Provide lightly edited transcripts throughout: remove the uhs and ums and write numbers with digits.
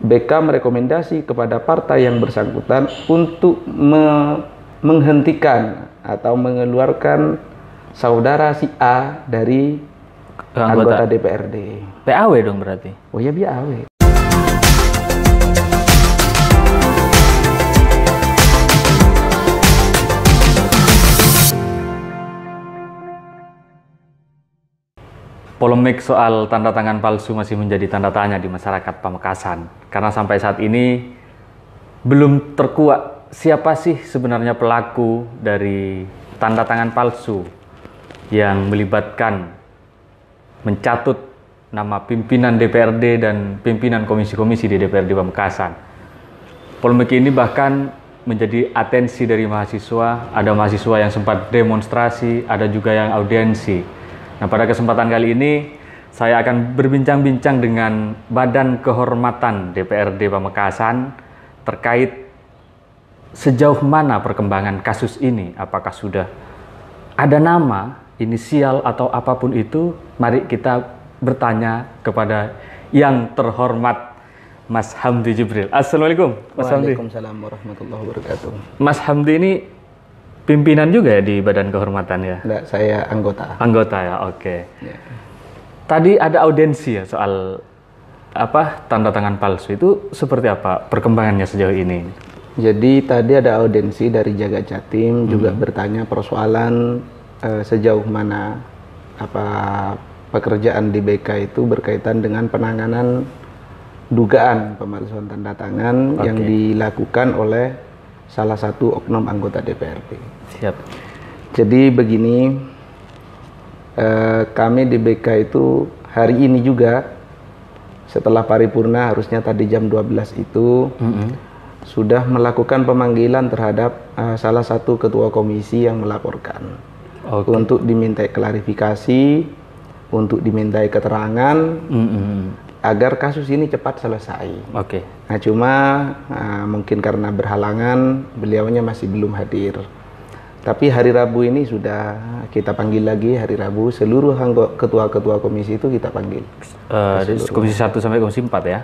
BK merekomendasi kepada partai yang bersangkutan untuk menghentikan atau mengeluarkan saudara si A dari anggota DPRD. PAW dong berarti? Oh ya, PAW. Polemik soal tanda tangan palsu masih menjadi tanda tanya di masyarakat Pamekasan. Karena sampai saat ini belum terkuak siapa sih sebenarnya pelaku dari tanda tangan palsu yang melibatkan mencatut nama pimpinan DPRD dan pimpinan komisi-komisi di DPRD Pamekasan. Polemik ini bahkan menjadi atensi dari mahasiswa. Ada mahasiswa yang sempat demonstrasi, ada juga yang audiensi. Nah, pada kesempatan kali ini saya akan berbincang-bincang dengan Badan Kehormatan DPRD Pamekasan terkait sejauh mana perkembangan kasus ini. Apakah sudah ada nama, inisial atau apapun itu? Mari kita bertanya kepada yang terhormat Mas Hamdi Jibril. Assalamualaikum Mas Hamdi. Waalaikumsalam warahmatullahi wabarakatuh. Mas Hamdi ini pimpinan juga ya di Badan Kehormatan ya? Enggak, saya anggota. Anggota ya, oke. Ya. Tadi ada audiensi ya soal tanda tangan palsu, itu seperti apa perkembangannya sejauh ini? Jadi tadi ada audiensi dari Jaga Jatim juga bertanya persoalan sejauh mana pekerjaan di BK itu berkaitan dengan penanganan dugaan pemalsuan tanda tangan yang dilakukan oleh salah satu oknum anggota DPRD. Siap. Jadi begini, kami di BK itu hari ini juga setelah paripurna, harusnya tadi jam 12 itu sudah melakukan pemanggilan terhadap salah satu ketua komisi yang melaporkan untuk dimintai klarifikasi, untuk dimintai keterangan agar kasus ini cepat selesai. Nah, cuma mungkin karena berhalangan, beliaunya masih belum hadir. Tapi hari Rabu ini sudah kita panggil lagi, hari Rabu seluruh ketua-ketua komisi itu kita panggil. Komisi 1 sampai komisi 4 ya?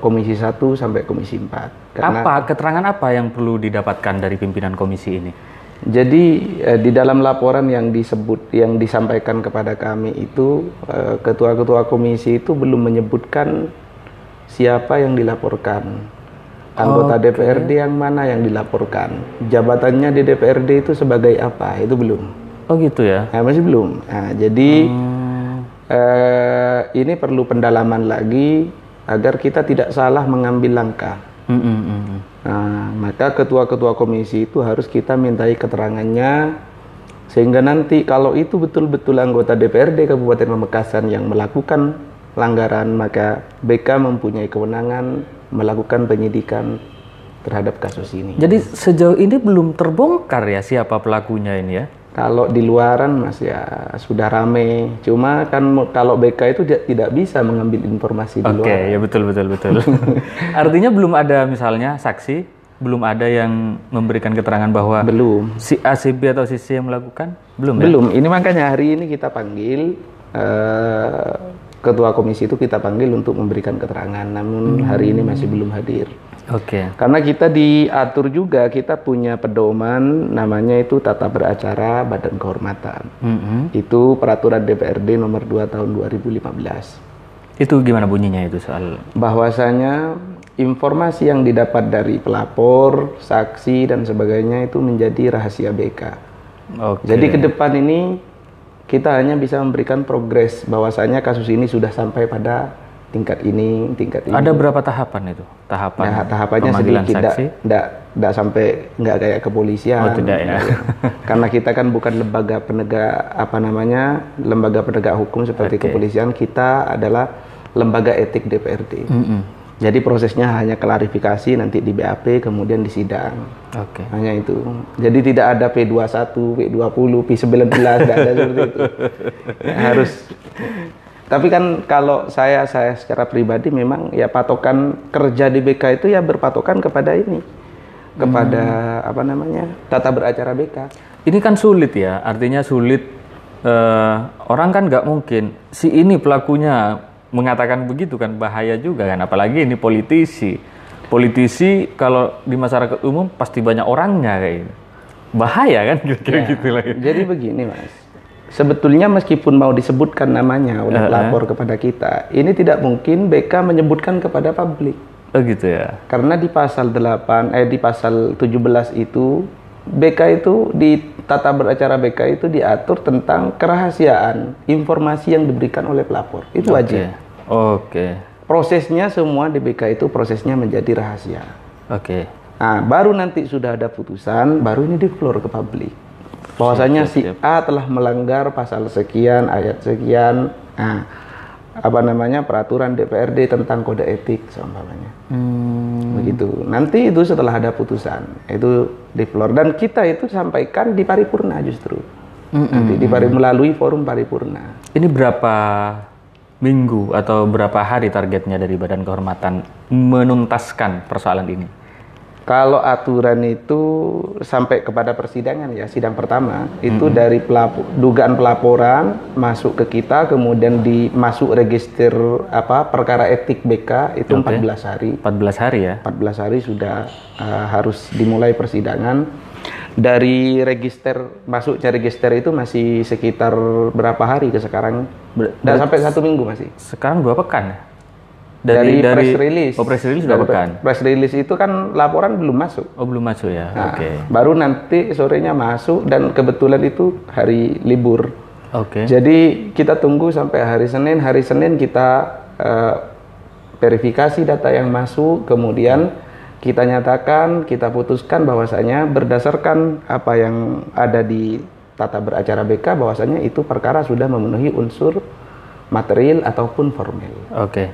Komisi 1 sampai komisi 4. Karena keterangan apa yang perlu didapatkan dari pimpinan komisi ini? Jadi di dalam laporan yang disampaikan kepada kami itu, ketua-ketua komisi itu belum menyebutkan siapa yang dilaporkan, anggota DPRD yang mana yang dilaporkan, jabatannya di DPRD itu sebagai apa, itu belum. Oh gitu ya? Nah, masih belum. Nah, jadi ini perlu pendalaman lagi agar kita tidak salah mengambil langkah. Nah, maka ketua-ketua komisi itu harus kita mintai keterangannya, sehingga nanti kalau itu betul-betul anggota DPRD Kabupaten Pamekasan yang melakukan pelanggaran, maka BK mempunyai kewenangan melakukan penyidikan terhadap kasus ini. Jadi sejauh ini belum terbongkar ya siapa pelakunya ini ya? Kalau di luaran Mas ya sudah rame, cuma kan kalau BK itu tidak bisa mengambil informasi di luar. Oke, ya betul. Artinya belum ada misalnya saksi, belum ada yang memberikan keterangan bahwa si A, si B atau si C yang melakukan? Belum. Ini makanya hari ini kita panggil ketua komisi itu kita panggil untuk memberikan keterangan, namun hari ini masih belum hadir. Karena kita diatur juga, kita punya pedoman namanya itu tata beracara Badan Kehormatan. Itu peraturan DPRD nomor 2 tahun 2015. Itu gimana bunyinya itu soal? Bahwasanya informasi yang didapat dari pelapor, saksi dan sebagainya itu menjadi rahasia BK. Jadi ke depan ini kita hanya bisa memberikan progres bahwasanya kasus ini sudah sampai pada tingkat ini. Ada berapa tahapan itu? Tahapannya sedikit, tidak sampai nggak kayak kepolisian. Oh tidak ya? Karena kita kan bukan lembaga penegak hukum seperti kepolisian. Kita adalah lembaga etik DPRD. Jadi prosesnya hanya klarifikasi, nanti di BAP, kemudian di sidang. Hanya itu. Jadi tidak ada P21, P20, P19, tidak ada seperti itu. Harus. Tapi kan kalau saya secara pribadi memang ya patokan kerja di BK itu ya berpatokan kepada ini, kepada tata beracara BK. Ini kan sulit ya, artinya sulit. Orang kan nggak mungkin si ini pelakunya mengatakan begitu kan bahaya juga kan, apalagi ini politisi. Politisi kalau di masyarakat umum pasti banyak orangnya kayak gitu. Bahaya kan kira-kira gitu lagi. Jadi begini Mas, sebetulnya meskipun mau disebutkan namanya oleh pelapor kepada kita, ini tidak mungkin BK menyebutkan kepada publik. Oh gitu ya. Karena di pasal 17 itu BK itu di tata beracara BK itu diatur tentang kerahasiaan informasi yang diberikan oleh pelapor. Itu wajib. Oke. Prosesnya semua di BK itu prosesnya menjadi rahasia. Oke. Nah, baru nanti sudah ada putusan, baru ini di-floor ke publik. Bahwasanya si A telah melanggar pasal sekian, ayat sekian. Nah, peraturan DPRD tentang kode etik seumpamanya. Begitu. Nanti itu setelah ada putusan, itu di-floor dan kita itu sampaikan di paripurna justru. Nanti melalui forum paripurna. Ini berapa minggu atau berapa hari targetnya dari Badan Kehormatan menuntaskan persoalan ini? Kalau aturan itu sampai kepada persidangan ya, sidang pertama itu dari dugaan pelaporan masuk ke kita, kemudian masuk register perkara etik BK itu 14 hari. 14 hari ya? 14 hari sudah harus dimulai persidangan. Dari masuknya register itu masih sekitar berapa hari ke sekarang? Dan sampai 1 minggu masih. Sekarang 2 pekan ya? Dari press release. Oh, press release sudah pekan. Press release itu kan laporan belum masuk. Oh, belum masuk ya. Nah, Oke. Baru nanti sorenya masuk dan kebetulan itu hari libur. Oke. Jadi kita tunggu sampai hari Senin. Hari Senin kita verifikasi data yang masuk, kemudian kita nyatakan, kita putuskan bahwasanya berdasarkan apa yang ada di tata beracara BK bahwasanya itu perkara sudah memenuhi unsur material ataupun formil. Oke.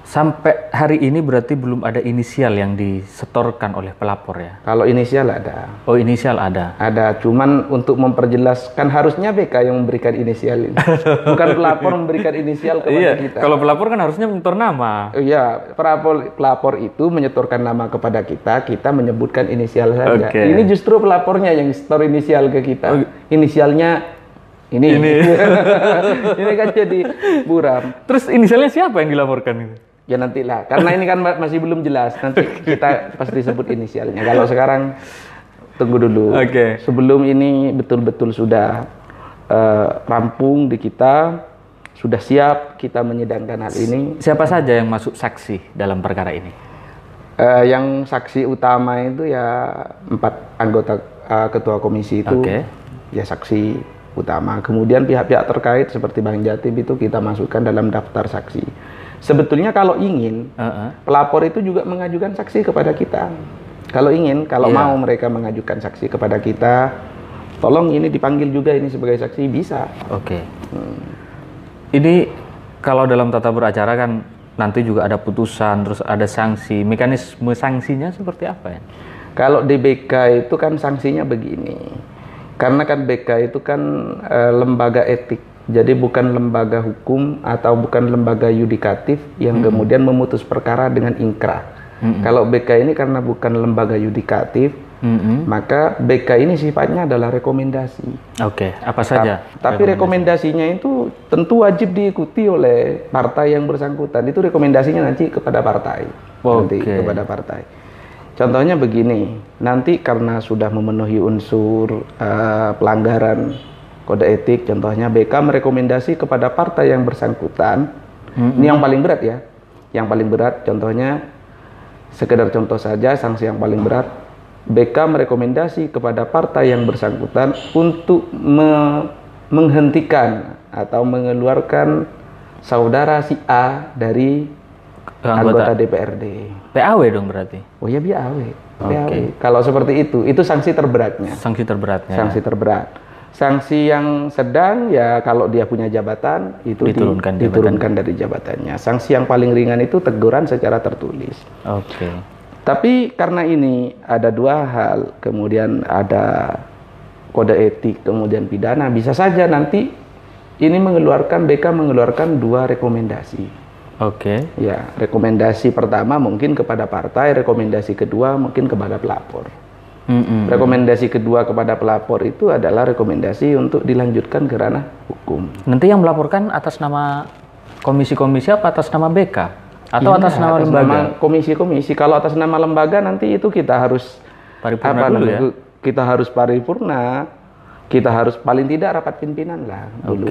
Sampai hari ini berarti belum ada inisial yang disetorkan oleh pelapor ya? Kalau inisial ada. Oh, inisial ada? Ada, cuman untuk memperjelas, kan harusnya BK yang memberikan inisial ini. Bukan pelapor memberikan inisial kepada kita. Kalau pelapor kan harusnya menyetor nama. Iya, pelapor itu menyetorkan nama kepada kita, kita menyebutkan inisial saja. Ini justru pelapornya yang setor inisial ke kita. Inisialnya ini. Ini kan jadi buram. Terus inisialnya siapa yang dilaporkan itu? Ya nantilah, karena ini kan masih belum jelas. Nanti kita pasti sebut inisialnya. Kalau sekarang tunggu dulu. Sebelum ini betul-betul sudah rampung di kita, sudah siap kita menyidangkan hal ini. Siapa saja yang masuk saksi dalam perkara ini? Yang saksi utama itu ya 4 anggota ketua komisi itu. Ya saksi utama. Kemudian pihak-pihak terkait seperti Bang Jatim itu kita masukkan dalam daftar saksi. Sebetulnya kalau ingin, pelapor itu juga mengajukan saksi kepada kita. Kalau ingin, kalau mau mereka mengajukan saksi kepada kita, tolong ini dipanggil juga ini sebagai saksi, bisa. Ini kalau dalam tata beracara kan nanti juga ada putusan, terus ada sanksi. Mekanisme sanksinya seperti apa ya? Kalau di BK itu kan sanksinya begini. Karena kan BK itu kan lembaga etik. Jadi bukan lembaga hukum atau bukan lembaga yudikatif yang kemudian memutus perkara dengan ingkrah. Kalau BK ini karena bukan lembaga yudikatif, maka BK ini sifatnya adalah rekomendasi. Apa saja? Tapi rekomendasinya itu tentu wajib diikuti oleh partai yang bersangkutan. Itu rekomendasinya nanti kepada partai. Nanti kepada partai. Contohnya begini, nanti karena sudah memenuhi unsur pelanggaran kode etik, contohnya BK merekomendasi kepada partai yang bersangkutan, ini yang paling berat ya, yang paling berat contohnya, sekedar contoh saja, sanksi yang paling berat, BK merekomendasi kepada partai yang bersangkutan untuk menghentikan atau mengeluarkan saudara si A dari anggota DPRD. PAW dong berarti? Oh ya, PAW. Kalau seperti itu sanksi terberatnya. Sanksi terberatnya. Sanksi terberat. Sanksi yang sedang ya kalau dia punya jabatan itu diturunkan dari jabatannya. Sanksi yang paling ringan itu teguran secara tertulis. Tapi karena ini ada 2 hal, kemudian ada kode etik, kemudian pidana, bisa saja nanti ini BK mengeluarkan 2 rekomendasi. Ya, rekomendasi pertama mungkin kepada partai, rekomendasi kedua mungkin kepada pelapor. Rekomendasi kedua kepada pelapor itu adalah rekomendasi untuk dilanjutkan ke ranah hukum. Nanti yang melaporkan atas nama komisi-komisi apa atas nama BK atau Iya, atas nama lembaga? nama komisi-komisi. Kalau atas nama lembaga nanti itu kita harus Paripurna dulu ya. Kita harus paripurna. Kita harus paling tidak rapat pimpinan lah dulu.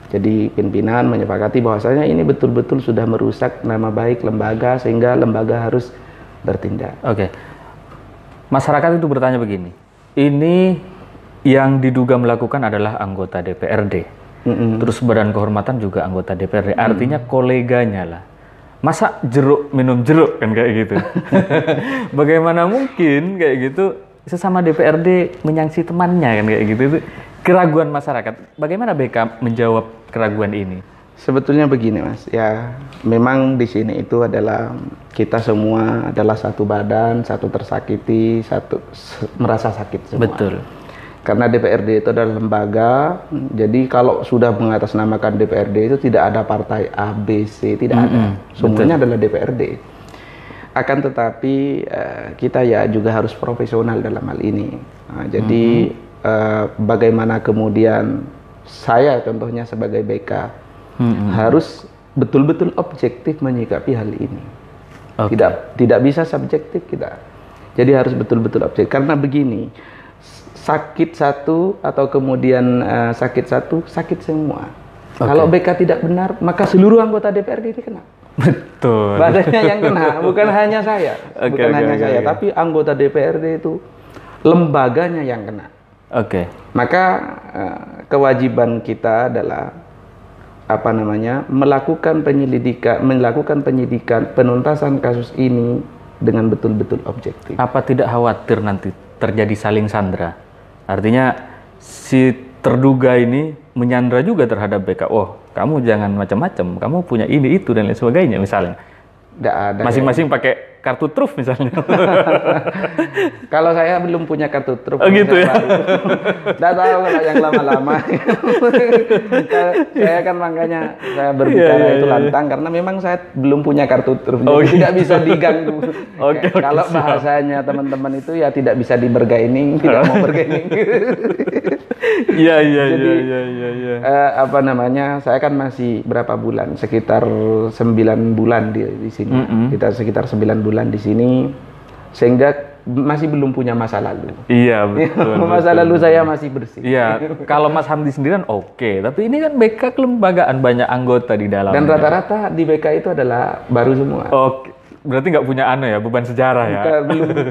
Jadi pimpinan menyepakati bahwasanya ini betul-betul sudah merusak nama baik lembaga sehingga lembaga harus bertindak. Masyarakat itu bertanya begini, ini yang diduga melakukan adalah anggota DPRD, terus Badan Kehormatan juga anggota DPRD, artinya koleganya lah. Masa jeruk minum jeruk kan kayak gitu? Bagaimana mungkin kayak gitu sesama DPRD menyangsi temannya kan kayak gitu? Itu keraguan masyarakat. Bagaimana BK menjawab keraguan ini? Sebetulnya begini Mas, ya memang di sini itu adalah kita semua adalah satu badan, satu tersakiti, satu merasa sakit semua. Betul. Karena DPRD itu adalah lembaga, jadi kalau sudah mengatasnamakan DPRD itu tidak ada partai A, B, C, tidak ada. Semuanya adalah DPRD. Akan tetapi kita ya juga harus profesional dalam hal ini. Nah, jadi bagaimana kemudian saya contohnya sebagai BK harus betul-betul objektif menyikapi hal ini. Tidak bisa subjektif kita. Jadi harus betul-betul objektif. Karena begini, sakit satu atau kemudian sakit satu, sakit semua. Kalau BK tidak benar, maka seluruh anggota DPRD ini kena. Betul. Badannya yang kena, bukan hanya saya. Tapi anggota DPRD itu lembaganya yang kena. Maka kewajiban kita adalah melakukan penyidikan, penuntasan kasus ini dengan betul-betul objektif. Apa tidak khawatir nanti terjadi saling sandra? Artinya si terduga ini menyandra juga terhadap BK. Oh, kamu jangan macam-macam, kamu punya ini itu dan lain sebagainya misalnya. Nggak ada. Masing-masing pakai kartu truf misalnya. Kalau saya belum punya kartu truf. Oh gitu ya. Nggak tahu kalau yang lama-lama. Saya kan makanya saya berbicara itu lantang karena memang saya belum punya kartu truf. Jadi tidak bisa diganggu. Kalau bahasanya teman-teman itu ya tidak bisa dibergaining, tidak mau bergaining. Iya. Saya kan masih berapa bulan? Sekitar 9 bulan di sini. Kita sekitar 9 bulan di sini, sehingga masih belum punya masa lalu. Iya, betul. Masa lalu saya masih bersih. Iya, kalau Mas Hamdi sendirian oke, tapi ini kan BK kelembagaan, banyak anggota di dalam. Dan rata-rata di BK itu adalah baru semua. Oke. Berarti nggak punya beban sejarah ya?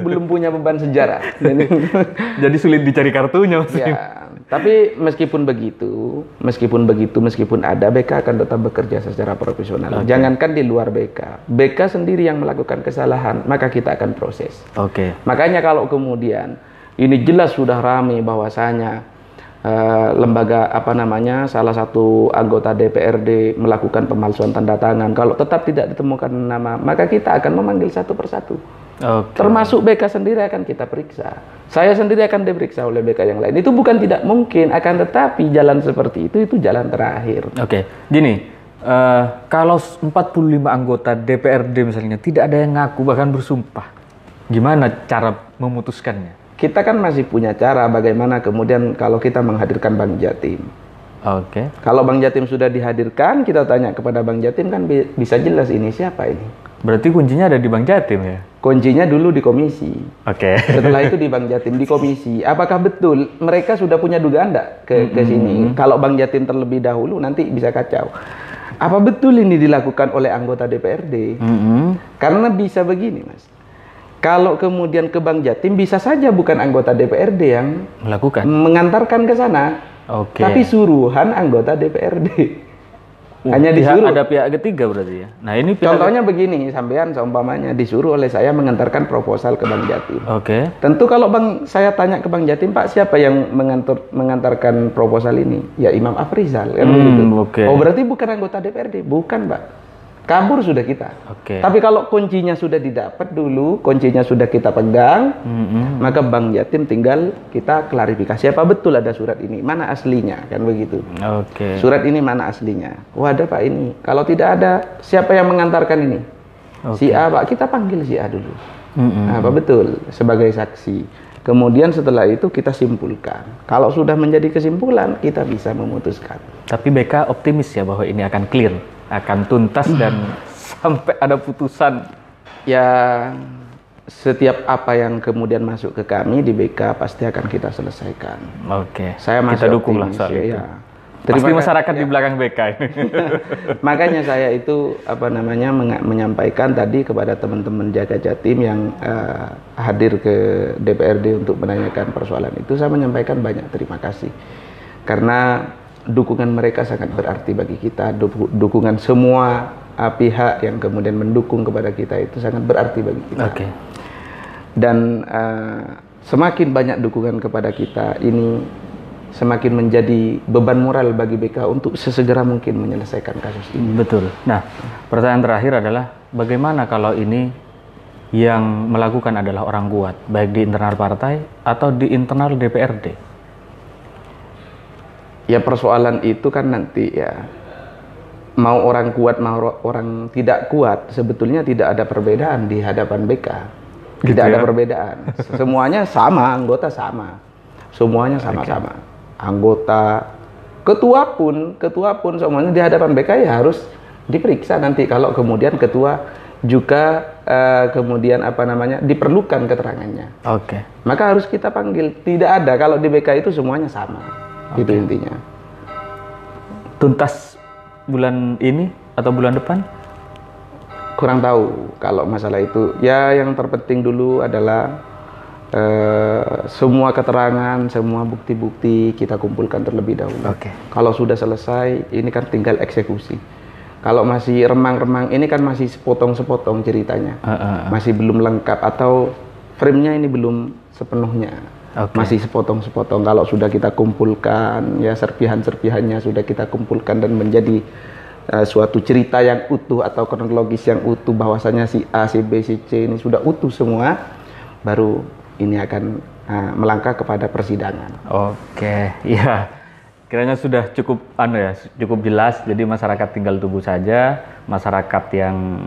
Belum punya beban sejarah. Jadi sulit dicari kartunya Mas. Ya, tapi meskipun ada, BK akan tetap bekerja secara profesional. Jangankan di luar BK sendiri yang melakukan kesalahan, maka kita akan proses. Makanya kalau kemudian ini jelas sudah ramai bahwasanya lembaga salah satu anggota DPRD melakukan pemalsuan tanda tangan. Kalau tetap tidak ditemukan nama, maka kita akan memanggil satu persatu. Termasuk BK sendiri akan kita periksa. Saya sendiri akan diperiksa oleh BK yang lain. Itu bukan tidak mungkin, akan tetapi jalan seperti itu jalan terakhir. Gini, kalau 45 anggota DPRD misalnya tidak ada yang ngaku bahkan bersumpah, gimana cara memutuskannya? Kita kan masih punya cara bagaimana kemudian kalau kita menghadirkan Bang Jatim. Kalau Bang Jatim sudah dihadirkan, kita tanya kepada Bang Jatim kan bisa jelas ini siapa ini. Berarti kuncinya ada di Bang Jatim ya? Kuncinya dulu di komisi. Setelah itu di Bang Jatim, di komisi. Apakah betul mereka sudah punya dugaan enggak ke sini? Kalau Bang Jatim terlebih dahulu nanti bisa kacau. Apa betul ini dilakukan oleh anggota DPRD? Karena bisa begini Mas. Kalau kemudian ke Bang Jatim bisa saja bukan anggota DPRD yang mengantarkan ke sana, tapi suruhan anggota DPRD. Hanya disuruh. Ada pihak ketiga berarti ya. Nah ini contohnya begini, sampean seumpamanya disuruh oleh saya mengantarkan proposal ke Bang Jatim. Tentu kalau saya tanya ke Bang Jatim, Pak siapa yang mengantarkan proposal ini? Ya Imam Afrizal. Oh berarti bukan anggota DPRD, bukan Pak. Kabur sudah kita. Tapi kalau kuncinya sudah didapat dulu, kuncinya sudah kita pegang, maka Bang Jatim tinggal kita klarifikasi apa betul ada surat ini, mana aslinya, kan begitu. Surat ini mana aslinya? Wah ada Pak ini. Kalau tidak ada, siapa yang mengantarkan ini? Si A Pak, kita panggil si A dulu. Apa betul sebagai saksi. Kemudian setelah itu kita simpulkan. Kalau sudah menjadi kesimpulan, kita bisa memutuskan. Tapi BK optimis ya bahwa ini akan clear. akan tuntas dan sampai ada putusan? Ya, setiap apa yang kemudian masuk ke kami di BK pasti akan kita selesaikan. Oke. Saya masih kita dukung lah optimis, soal itu. ya. Pasti masyarakat di belakang BK ini. Makanya saya itu menyampaikan tadi kepada teman-teman Jaga Jatim yang hadir ke DPRD untuk menanyakan persoalan itu, saya menyampaikan banyak terima kasih karena dukungan mereka sangat berarti bagi kita. Dukungan semua pihak yang kemudian mendukung kepada kita itu sangat berarti bagi kita. Oke. Dan semakin banyak dukungan kepada kita ini, semakin menjadi beban moral bagi BK untuk sesegera mungkin menyelesaikan kasus ini. Betul. Nah, pertanyaan terakhir adalah bagaimana kalau ini yang melakukan adalah orang kuat, baik di internal partai atau di internal DPRD? Ya, persoalan itu kan nanti ya, mau orang kuat mau orang tidak kuat, sebetulnya tidak ada perbedaan di hadapan BK. Tidak ada perbedaan. Semuanya sama, anggota sama. Semuanya sama-sama. Anggota, ketua pun semuanya di hadapan BK ya harus diperiksa nanti kalau kemudian ketua juga kemudian diperlukan keterangannya. Oke. Maka harus kita panggil. Tidak ada, kalau di BK itu semuanya sama. Itu intinya. Tuntas bulan ini atau bulan depan? Kurang tahu kalau masalah itu. Ya, yang terpenting dulu adalah semua keterangan, semua bukti-bukti kita kumpulkan terlebih dahulu. Oke. Kalau sudah selesai, ini kan tinggal eksekusi. Kalau masih remang-remang, ini kan masih sepotong-sepotong ceritanya. Masih belum lengkap atau frame-nya ini belum sepenuhnya. Masih sepotong-sepotong. Kalau sudah kita kumpulkan, ya serpihan-serpihannya sudah kita kumpulkan dan menjadi suatu cerita yang utuh atau kronologis yang utuh, bahwasanya si A, si B, si C ini sudah utuh semua, baru ini akan melangkah kepada persidangan. Oke, ya. Kiranya sudah cukup jelas. Jadi masyarakat tinggal tunggu saja. Masyarakat yang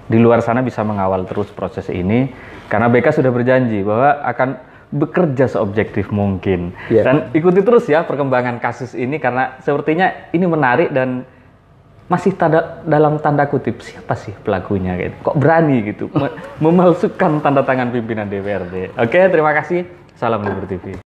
di luar sana bisa mengawal terus proses ini. Karena BK sudah berjanji bahwa akan bekerja seobjektif mungkin. Yeah. Dan ikuti terus ya perkembangan kasus ini karena sepertinya ini menarik dan masih dalam tanda kutip siapa sih pelakunya gitu. Kok berani gitu memalsukan tanda tangan pimpinan DPRD. Oke, terima kasih. Salam Libur TV.